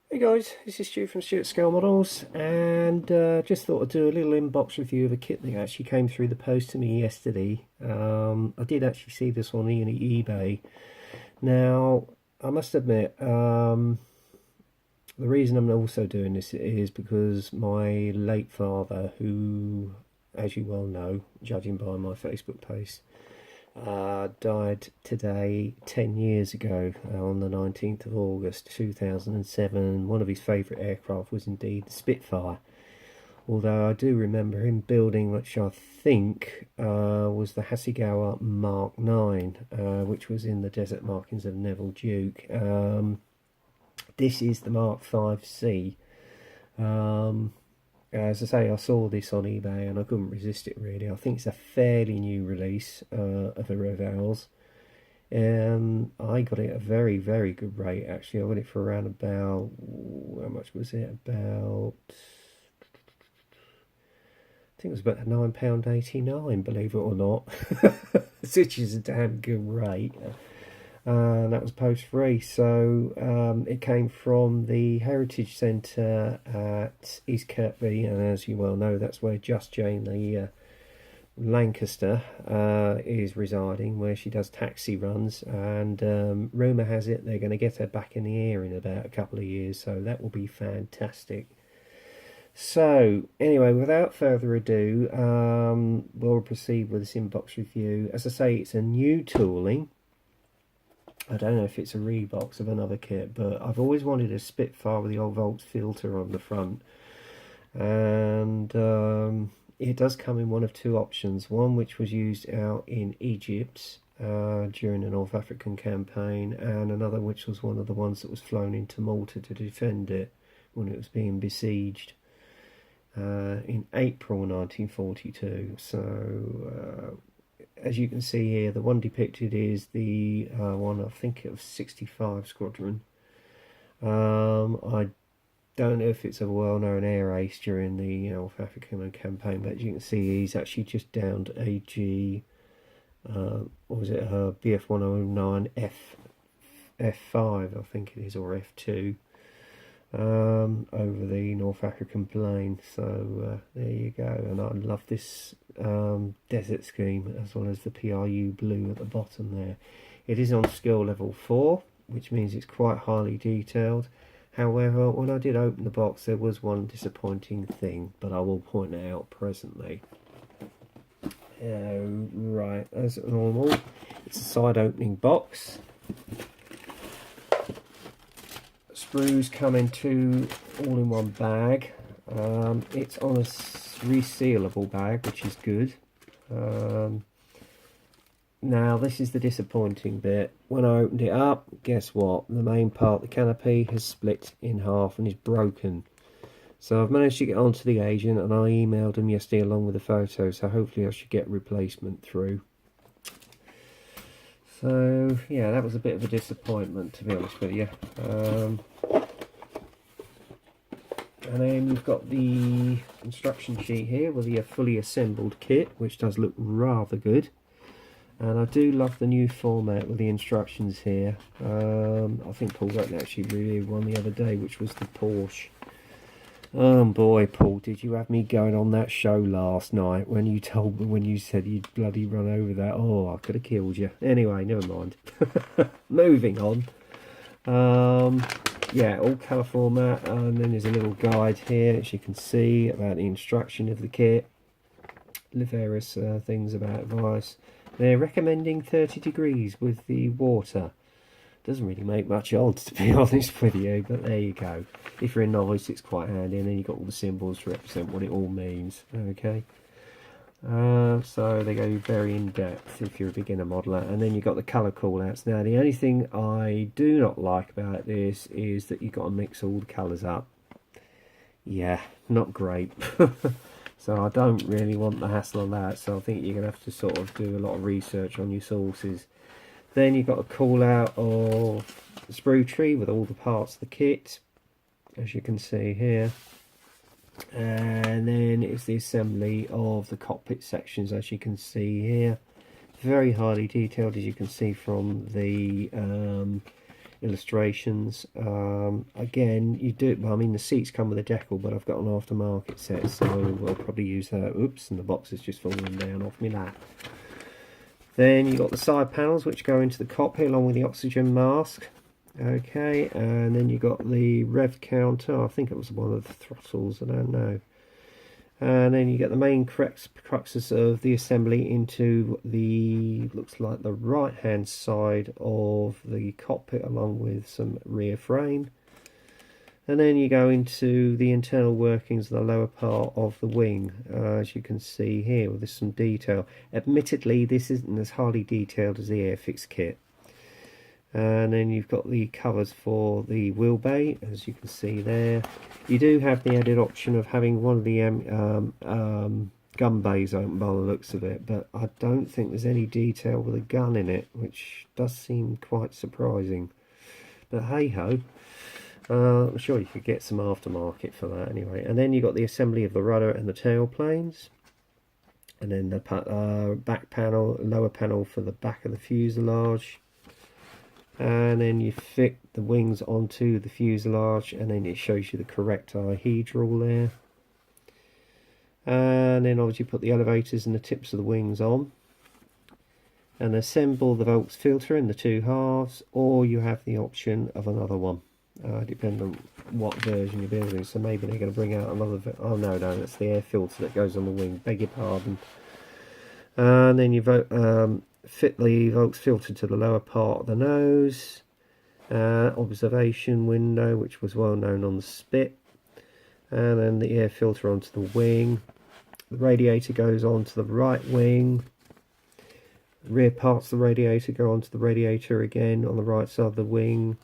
Hey guys, this is Stu from Stuart Scale Models, and just thought I'd do a little inbox review of a kit that actually came through the post to me yesterday. I did actually see this on eBay. Now, I must admit, the reason I'm also doing this is because my late father, who, as you well know, judging by my Facebook post, died today 10 years ago on the 19th of August 2007. One of his favourite aircraft was indeed the Spitfire, although I do remember him building, which I think was the Hasegawa Mark 9, which was in the desert markings of Neville Duke. This is the Mark 5C. As I say, I saw this on eBay and I couldn't resist it really. I think it's a fairly new release of the Revells. I got it at a very, very good rate actually. I got it for around about, how much was it? About, I think it was about £9.89, believe it or not, which is a damn good rate. And that was post free. So it came from the Heritage Centre at East Kirkby, and as you well know, that's where Just Jane, the Lancaster, is residing, where she does taxi runs. And rumour has it they're going to get her back in the air in about a couple of years, so that will be fantastic. So, anyway, without further ado, we'll proceed with this inbox review. As I say, it's a new tooling. I don't know if it's a rebox of another kit, but I've always wanted a Spitfire with the old Volts filter on the front. And it does come in one of two options. One which was used out in Egypt during the North African campaign, and another which was one of the ones that was flown into Malta to defend it when it was being besieged in April 1942. So as you can see here, the one depicted is the one, I think, of 65 Squadron. I don't know if it's a well-known air ace during the North African campaign, but as you can see, he's actually just downed a G, what was it, BF 109 F5, I think it is, or F2, over the North African plain. So there you go. And I love this desert scheme, as well as the PRU blue at the bottom there. It is on skill level 4, which means it's quite highly detailed. However, when I did open the box, there was one disappointing thing, but I will point it out presently. Right, as normal, it's a side opening box. Sprues come in two all-in-one bag. It's on a resealable bag, which is good. Now this is the disappointing bit. When I opened it up, guess what? The main part, the canopy, has split in half and is broken. So I've managed to get onto the agent, and I emailed them yesterday along with the photo, so hopefully I should get a replacement through. So yeah, that was a bit of a disappointment, to be honest with you. And then we've got the instruction sheet here with the fully assembled kit, which does look rather good. And I do love the new format with the instructions here. I think Paul Dutton actually reviewed one the other day, which was the Porsche. Oh boy, Paul, did you have me going on that show last night when you said you'd bloody run over that? Oh, I could have killed you. Anyway, never mind. Moving on. Yeah, all colour format, and then there's a little guide here, as you can see, about the instruction of the kit. The various things about advice. They're recommending 30 degrees with the water. Doesn't really make much odds, to be honest with you, but there you go. If you're a novice, it's quite handy, and then you've got all the symbols to represent what it all means. Okay. So they go very in depth if you're a beginner modeler, and then you've got the colour callouts. Now, the only thing I do not like about this is that you've got to mix all the colours up. Yeah, not great. So I don't really want the hassle of that, so I think you're going to have to sort of do a lot of research on your sources. Then you've got a call out of the sprue tree with all the parts of the kit, as you can see here. And then it's the assembly of the cockpit sections, as you can see here. Very highly detailed, as you can see from the illustrations. Again, you do, well, I mean the seats come with a decal, but I've got an aftermarket set, so I'll probably use that. Oops, and the box has just fallen down off me lap. Then you've got the side panels which go into the cockpit along with the oxygen mask. Okay, and then you've got the rev counter. I think it was one of the throttles, I don't know. And then you get the main cruxes of the assembly into the, looks like the right hand side of the cockpit along with some rear frame. And then you go into the internal workings of the lower part of the wing, as you can see here, with some detail. Admittedly, this isn't as highly detailed as the Airfix kit. And then you've got the covers for the wheel bay, as you can see there. You do have the added option of having one of the gun bays open by the looks of it, but I don't think there's any detail with a gun in it, which does seem quite surprising. But hey ho. I'm sure you could get some aftermarket for that anyway. And then you've got the assembly of the rudder and the tail planes. And then the back panel, lower panel for the back of the fuselage. And then you fit the wings onto the fuselage, and then it shows you the correct dihedral there. And then obviously put the elevators and the tips of the wings on. And assemble the Volks filter in the two halves, or you have the option of another one. Depending on what version you're building. So maybe they're going to bring out another, oh no, that's the air filter that goes on the wing, beg your pardon. And then you fit the Volks filter to the lower part of the nose. Observation window, which was well known on the Spit. And then the air filter onto the wing. The radiator goes onto the right wing. Rear parts of the radiator go onto the radiator again on the right side of the wing.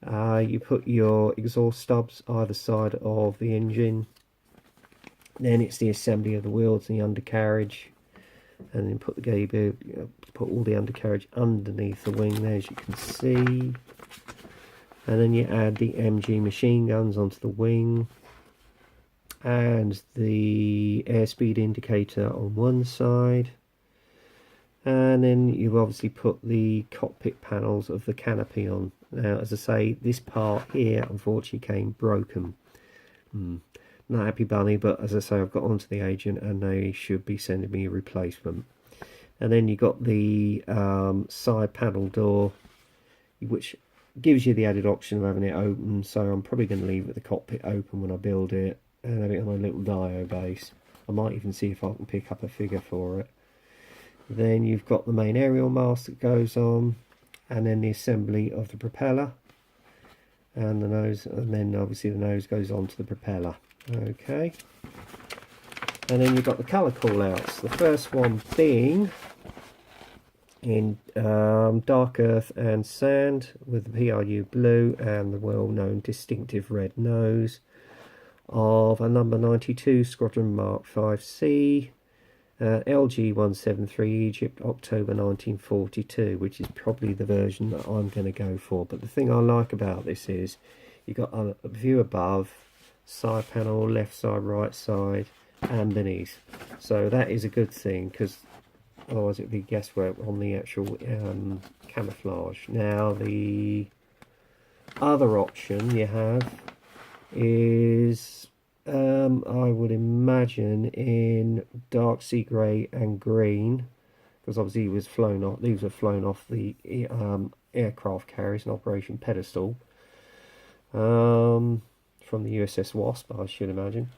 You put your exhaust stubs either side of the engine. Then it's the assembly of the wheels and the undercarriage, and then put all the undercarriage underneath the wing there, as you can see. And then you add the MG machine guns onto the wing, and the airspeed indicator on one side. And then you've obviously put the cockpit panels of the canopy on. Now, as I say, this part here unfortunately came broken. Not happy bunny, but as I say, I've got onto the agent and they should be sending me a replacement. And then you've got the side panel door, which gives you the added option of having it open. So I'm probably going to leave the cockpit open when I build it and have it on a little dio base. I might even see if I can pick up a figure for it. Then you've got the main aerial mast that goes on, and then the assembly of the propeller and the nose, and then obviously the nose goes on to the propeller. Okay, and then you've got the colour call-outs. The first one being in dark earth and sand with the PRU blue and the well-known distinctive red nose of a number 92 Squadron Mark 5C. LG 173 Egypt, October 1942, which is probably the version that I'm going to go for. But the thing I like about this is you've got a view above, side panel, left side, right side, and beneath. So that is a good thing, because otherwise it would be guesswork on the actual camouflage. Now the other option you have is I would imagine in dark sea grey and green, because obviously he was flown off. These were flown off the aircraft carriers in Operation Pedestal from the USS Wasp, I should imagine.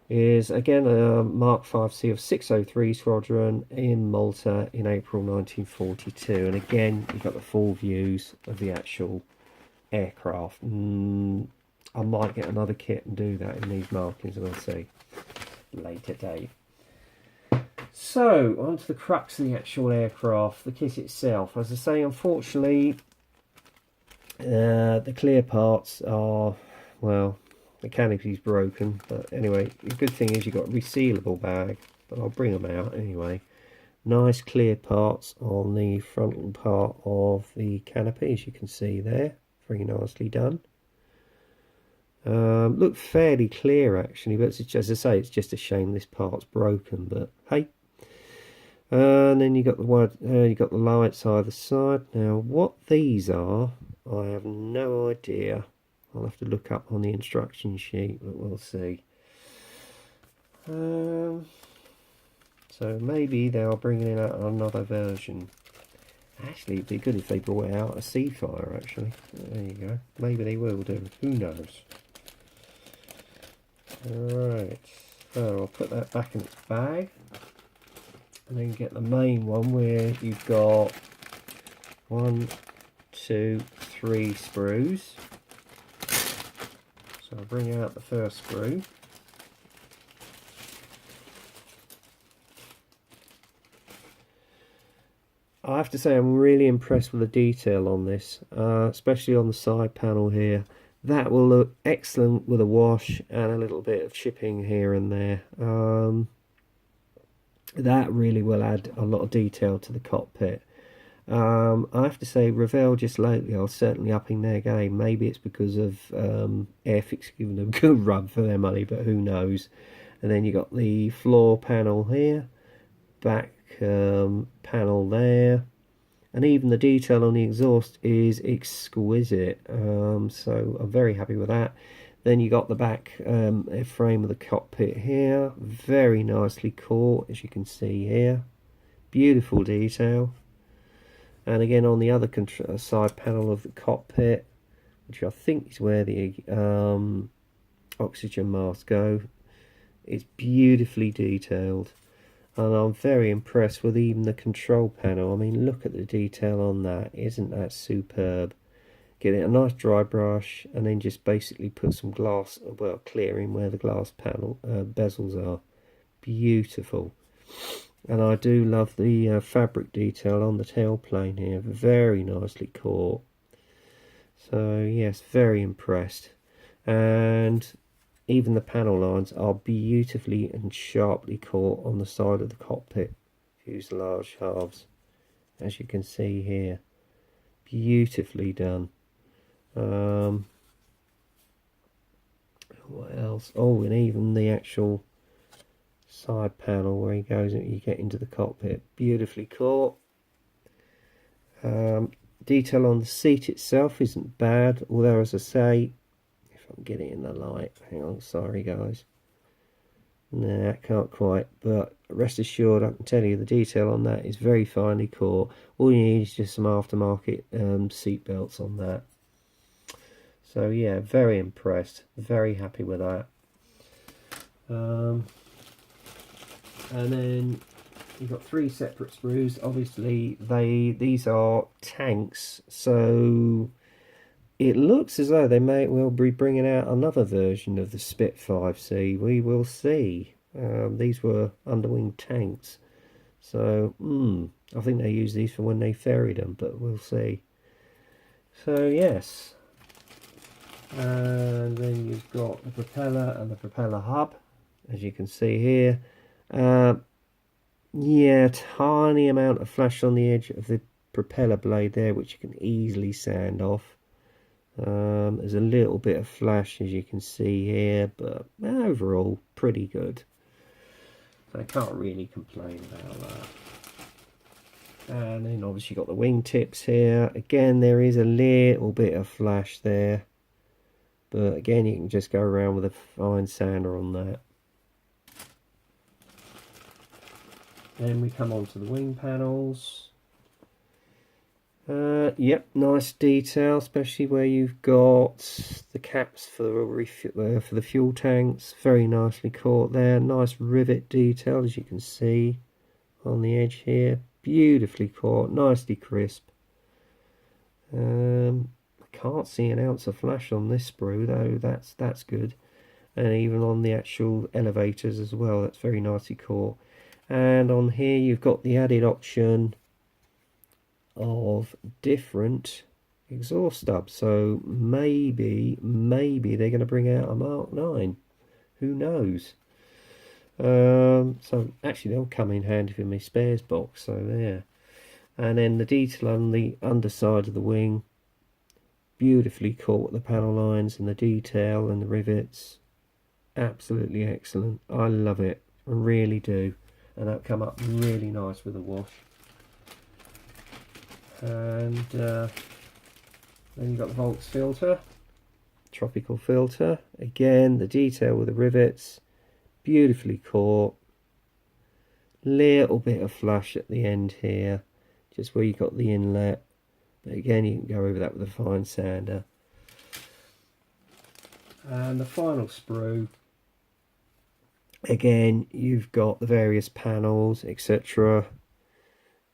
Is again a Mark 5C of 603 Squadron in Malta in April 1942, and again you've got the full views of the actual aircraft. I might get another kit and do that in these markings, and I'll see later date. So, on to the crux of the actual aircraft, the kit itself. As I say, unfortunately, the clear parts are, well, the canopy's broken. But anyway, the good thing is you've got a resealable bag, but I'll bring them out anyway. Nice clear parts on the frontal part of the canopy, as you can see there. Very nicely done. Look fairly clear actually, but it's, as I say, it's just a shame this part's broken, but hey. And then you got the lights either side. Now what these are, I have no idea. I'll have to look up on the instruction sheet, but we'll see. So maybe they are bringing out another version. Actually, it'd be good if they brought out a Seafire, actually. There you go. Maybe they will do. Who knows? Alright. So I'll put that back in its bag. And then get the main one where you've got 1, 2, 3 screws. So I'll bring out the first screw. I have to say I'm really impressed with the detail on this, especially on the side panel here. That will look excellent with a wash and a little bit of chipping here and there. That really will add a lot of detail to the cockpit. I have to say Revell just lately are certainly upping their game. Maybe it's because of Airfix giving them a good rub for their money, but who knows. And then you got the floor panel here, back panel there, and even the detail on the exhaust is exquisite. So I'm very happy with that. Then you got the back frame of the cockpit here, very nicely caught, as you can see here. Beautiful detail. And again on the other side panel of the cockpit, which I think is where the oxygen masks go, it's beautifully detailed. And I'm very impressed with even the control panel. I mean, look at the detail on that. Isn't that superb? Get it a nice dry brush and then just basically put some glass, well, clearing where the glass panel bezels are. Beautiful. And I do love the fabric detail on the tailplane here. Very nicely caught. So yes, very impressed. And even the panel lines are beautifully and sharply caught on the side of the cockpit fuselage halves, as you can see here. Beautifully done. What else? Oh, and even the actual side panel where he goes and you get into the cockpit, beautifully caught. Detail on the seat itself isn't bad, although as I say, if I can get it in the light, hang on, sorry guys, nah, can't quite, but rest assured I can tell you the detail on that is very finely caught. All you need is just some aftermarket seat belts on that. So yeah, very impressed, very happy with that. And then you've got 3 separate screws. Obviously these are tanks, so it looks as though they may well be bringing out another version of the Spitfire. We will see. These were underwing tanks, so I think they use these for when they ferried them, but we'll see. So yes, and then you've got the propeller and the propeller hub, as you can see here. Yeah, tiny amount of flash on the edge of the propeller blade there, which you can easily sand off. There's a little bit of flash, as you can see here, but overall pretty good. So I can't really complain about that. And then obviously you've got the wingtips here. Again, there is a little bit of flash there, but again, you can just go around with a fine sander on that. Then we come on to the wing panels. Yep, nice detail, especially where you've got the caps for the fuel tanks. Very nicely caught there. Nice rivet detail, as you can see on the edge here. Beautifully caught, nicely crisp. I can't see an ounce of flash on this sprue though. That's good. And even on the actual elevators as well, that's very nicely caught. And on here you've got the added option of different exhaust stubs, so maybe they're going to bring out a Mark 9, who knows. So actually they'll come in handy for my spares box, so there. And then the detail on the underside of the wing, beautifully caught the panel lines and the detail and the rivets, absolutely excellent. I love it, I really do. And that'll come up really nice with a wash. And Then you've got the Volks filter, tropical filter. Again, the detail with the rivets, beautifully caught. Little bit of flash at the end here, just where you got the inlet. But again, you can go over that with a fine sander. And the final sprue. Again, you've got the various panels, etc.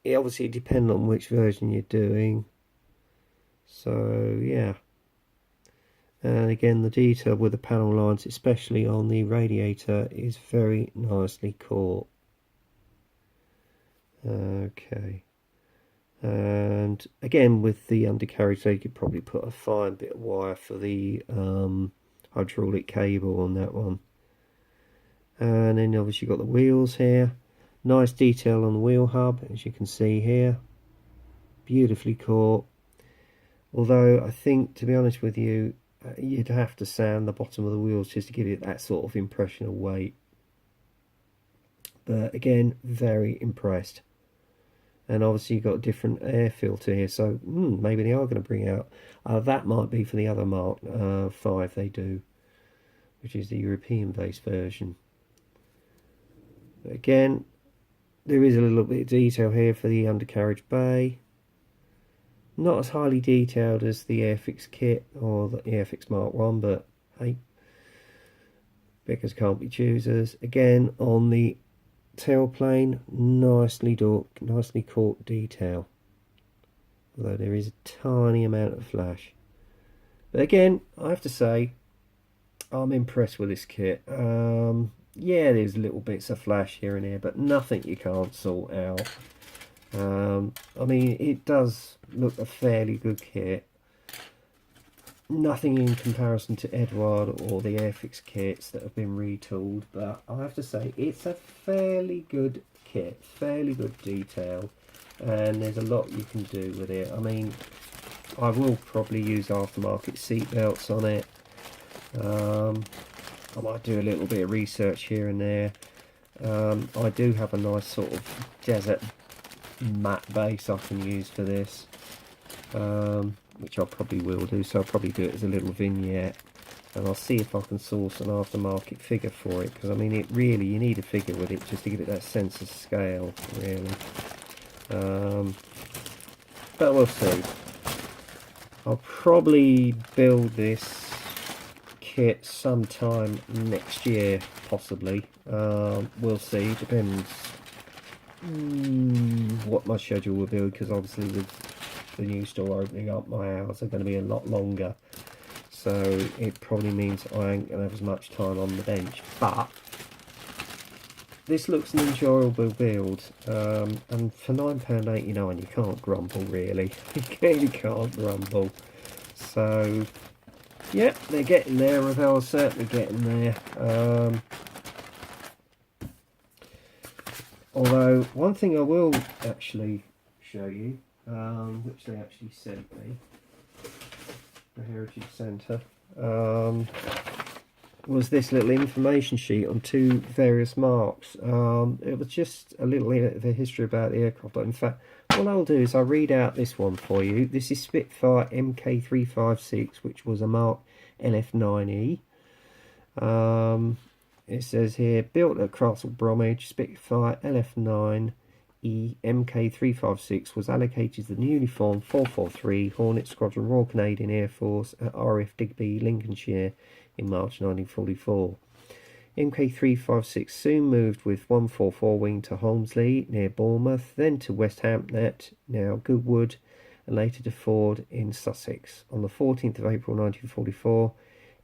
It obviously depends on which version you're doing. So yeah. And again, the detail with the panel lines, especially on the radiator, is very nicely caught. Okay. And again, with the undercarriage, so you could probably put a fine bit of wire for the hydraulic cable on that one. And then obviously you've got the wheels here. Nice detail on the wheel hub, as you can see here. Beautifully caught. Although I think, to be honest with you, you'd have to sand the bottom of the wheels just to give it that sort of impression of weight. But again, very impressed. And obviously you've got a different air filter here, so maybe they are going to bring out. That might be for the other Mark 5 they do, which is the European-based version. But again, there is a little bit of detail here for the undercarriage bay. Not as highly detailed as the Airfix kit or the Airfix Mark 1, but hey, beggars can't be choosers. Again, on the tailplane, nicely caught detail, although there is a tiny amount of flash. But again, I have to say, I'm impressed with this kit. Yeah, there's little bits of flash here and there, but nothing you can't sort out. I mean, it does look a fairly good kit. Nothing in comparison to Edward or the Airfix kits that have been retooled, but I have to say it's a fairly good kit, fairly good detail, and there's a lot you can do with it. I mean, I will probably use aftermarket seat belts on it. I might do a little bit of research here and there. I do have a nice sort of desert matte base I can use for this, which I probably will do, so I'll probably do it as a little vignette, and I'll see if I can source an aftermarket figure for it, because I mean, it really, you need a figure with it just to give it that sense of scale, really. But we'll see. I'll probably build this kit sometime next year, possibly. We'll see, depends what my schedule will be, because obviously with the new store opening up, my hours are going to be a lot longer, so it probably means I ain't going to have as much time on the bench. But this looks an enjoyable build, and for £9.89 you can't grumble, really. You really can't grumble. So yeah, they're getting there. Revell's certainly getting there. Although one thing I will actually show you, which they actually sent me, the Heritage Centre, was this little information sheet on two various marks. It was just a little bit of a history about the aircraft, but in fact what I'll do is I'll read out this one for you. This is Spitfire MK356, which was a Mark LF9E. It says here, built at Castle Bromwich, Spitfire LF9E MK356 was allocated to the newly formed 443 Hornet Squadron, Royal Canadian Air Force at RAF Digby, Lincolnshire in March 1944. MK356 soon moved with 144 wing to Holmesley near Bournemouth, then to West Hampnet, now Goodwood, and later to Ford in Sussex. On the 14th of April 1944,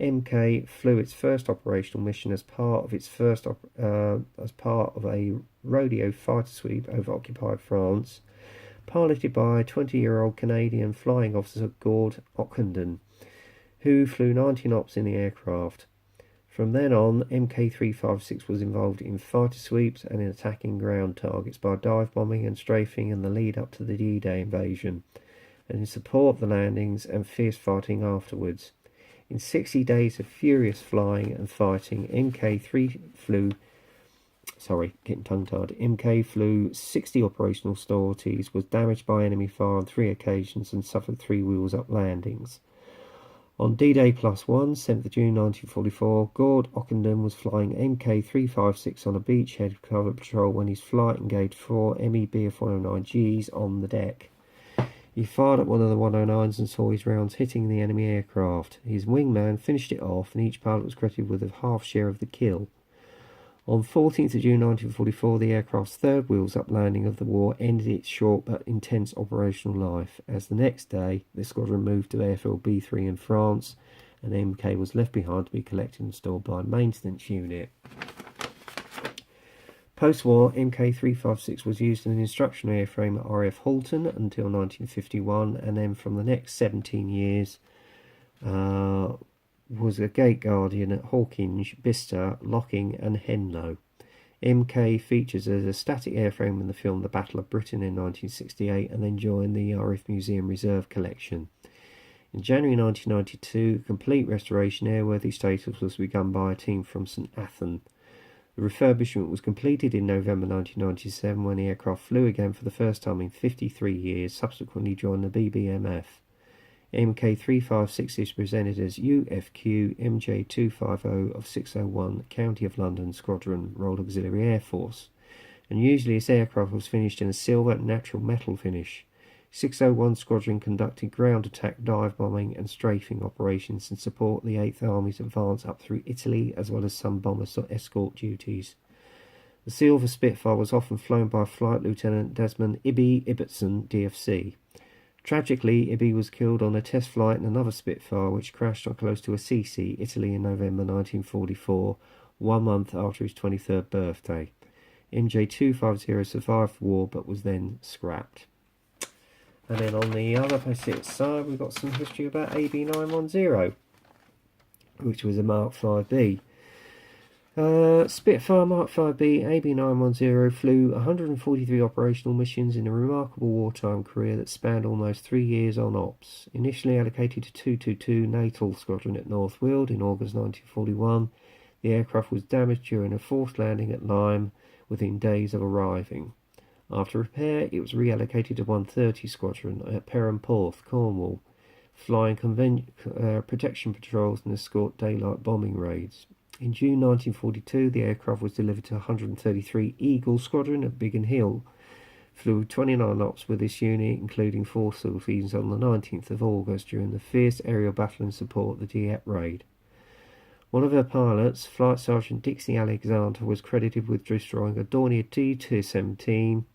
MK flew its first operational mission as part of a rodeo fighter sweep over occupied France, piloted by 20-year-old Canadian flying officer Gord Ockenden, who flew 90 knots in the aircraft. From then on, MK356 was involved in fighter sweeps and in attacking ground targets by dive bombing and strafing in the lead up to the D-Day invasion, and in support of the landings and fierce fighting afterwards. In 60 days of furious flying and fighting, MK3 flew sorry, getting tongue-tied. MK flew 60 operational sorties, was damaged by enemy fire on 3 occasions and suffered 3 wheels-up landings. On D-Day +1, 7th of June 1944, Gord Ockenden was flying MK356 on a beachhead cover patrol when his flight engaged 4 MEBF 109Gs on the deck. He fired at one of the 109s and saw his rounds hitting the enemy aircraft. His wingman finished it off, and each pilot was credited with a half share of the kill. On 14th of June 1944, the aircraft's third wheels-up landing of the war ended its short but intense operational life, as the next day the squadron moved to Airfield B3 in France, and MK was left behind to be collected and stored by a maintenance unit. Post-war, MK356 was used in an instructional airframe at RAF Halton until 1951, and then from the next 17 years was a gate guardian at Hawkinge, Bicester, Locking and Henlow. MK features as a static airframe in the film The Battle of Britain in 1968, and then joined the RAF Museum Reserve collection. In January 1992, complete restoration airworthy status was begun by a team from St Athan. The refurbishment was completed in November 1997 when the aircraft flew again for the first time in 53 years, subsequently joined the BBMF. MK356 is presented as UFQ MJ250 of 601 County of London Squadron Royal Auxiliary Air Force, and usually its aircraft was finished in a silver natural metal finish. 601 Squadron conducted ground attack, dive bombing and strafing operations in support of the 8th Army's advance up through Italy, as well as some bomber escort duties. The Silver Spitfire was often flown by Flight Lieutenant Desmond Ibby Ibbotson, DFC. Tragically, Ibby was killed on a test flight in another Spitfire which crashed on close to Assisi, Italy in November 1944, 1 month after his 23rd birthday. MJ250 survived the war but was then scrapped. And then on the other opposite side, we've got some history about AB910, which was a Mark 5B. Spitfire Mark 5B AB910 flew 143 operational missions in a remarkable wartime career that spanned almost 3 years on ops. Initially allocated to 222 Natal Squadron at North Weald in August 1941, the aircraft was damaged during a forced landing at Lyme within days of arriving. After repair, it was reallocated to 130 Squadron at Perranporth, Cornwall, flying protection patrols and escort daylight bombing raids. In June 1942, the aircraft was delivered to 133 Eagle Squadron at Biggin Hill. Flew 29 ops with this unit, including 4 sorties on the 19th of August during the fierce aerial battle in support of the Dieppe raid. One of her pilots, Flight Sergeant Dixie Alexander, was credited with destroying a Dornier T-217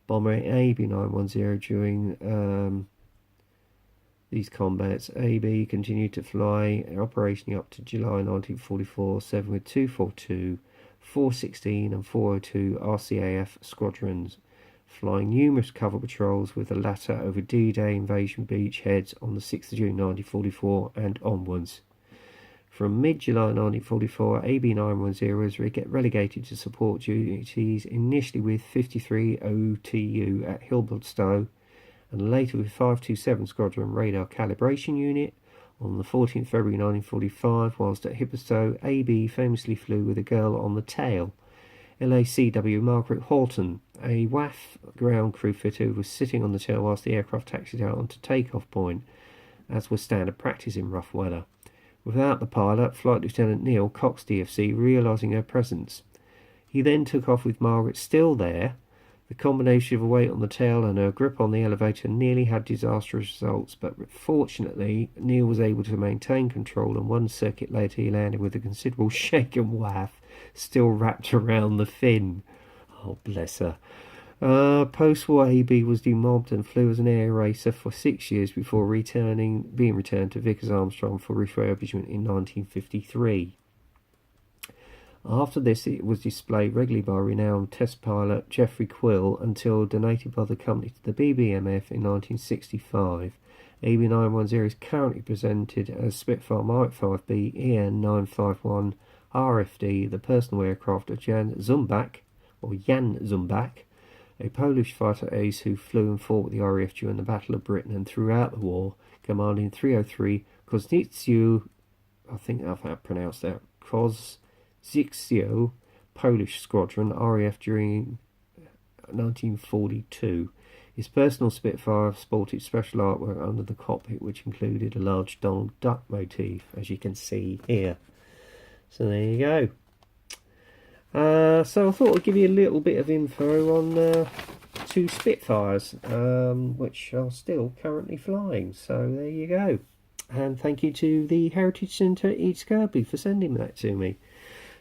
bomber at AB910 during these combats. AB continued to fly operationally up to July 1944, serving with 242, 416 and 402 RCAF squadrons, flying numerous cover patrols with the latter over D-Day invasion beachheads on the 6th of June 1944 and onwards. From mid-July 1944, AB910 was relegated to support duties, initially with 53 OTU at Hilbertstow, and later with 527 Squadron Radar Calibration Unit. On the 14th February 1945, whilst at Hipperstow, AB famously flew with a girl on the tail. LACW Margaret Horton, a WAF ground crew fitter, was sitting on the tail whilst the aircraft taxied out onto takeoff point, as was standard practice in rough weather. Without the pilot, Flight Lieutenant Neil Cox DFC, realising her presence. He then took off with Margaret still there. The combination of her weight on the tail and her grip on the elevator nearly had disastrous results, but fortunately Neil was able to maintain control, and 1 circuit later he landed with a considerable shake and waff still wrapped around the fin. Oh, bless her. Post-war, AB was demobbed and flew as an air racer for 6 years before being returned to Vickers Armstrong for refurbishment in 1953. After this, it was displayed regularly by renowned test pilot Geoffrey Quill until donated by the company to the BBMF in 1965. AB910 is currently presented as Spitfire Mark 5B EN951 RFD, the personal aircraft of Jan Zumbach, a Polish fighter ace who flew and fought with the RAF during the Battle of Britain and throughout the war, commanding 303 Koznitziu, I think I've pronounced that, Koznitziu Polish squadron, RAF, during 1942. His personal Spitfire sported special artwork under the cockpit, which included a large Donald Duck motif, as you can see here. So there you go. So I thought I'd give you a little bit of info on two Spitfires, which are still currently flying. So there you go. And thank you to the Heritage Centre East Kirby for sending that to me.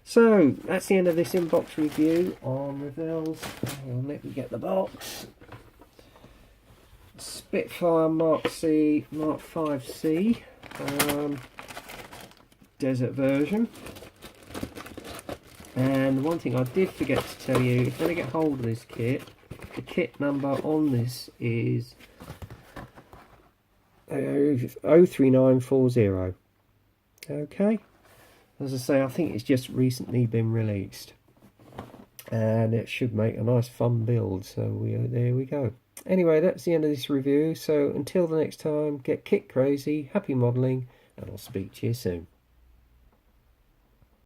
So that's the end of this inbox review on Revell's. Let me get the box. Spitfire Mark C, Mark 5C, desert version. And one thing I did forget to tell you, if you want to get hold of this kit, the kit number on this is 03940. Okay, as I say, I think it's just recently been released, and it should make a nice fun build. So there we go. Anyway, that's the end of this review. So until the next time, get kit crazy, happy modelling, and I'll speak to you soon.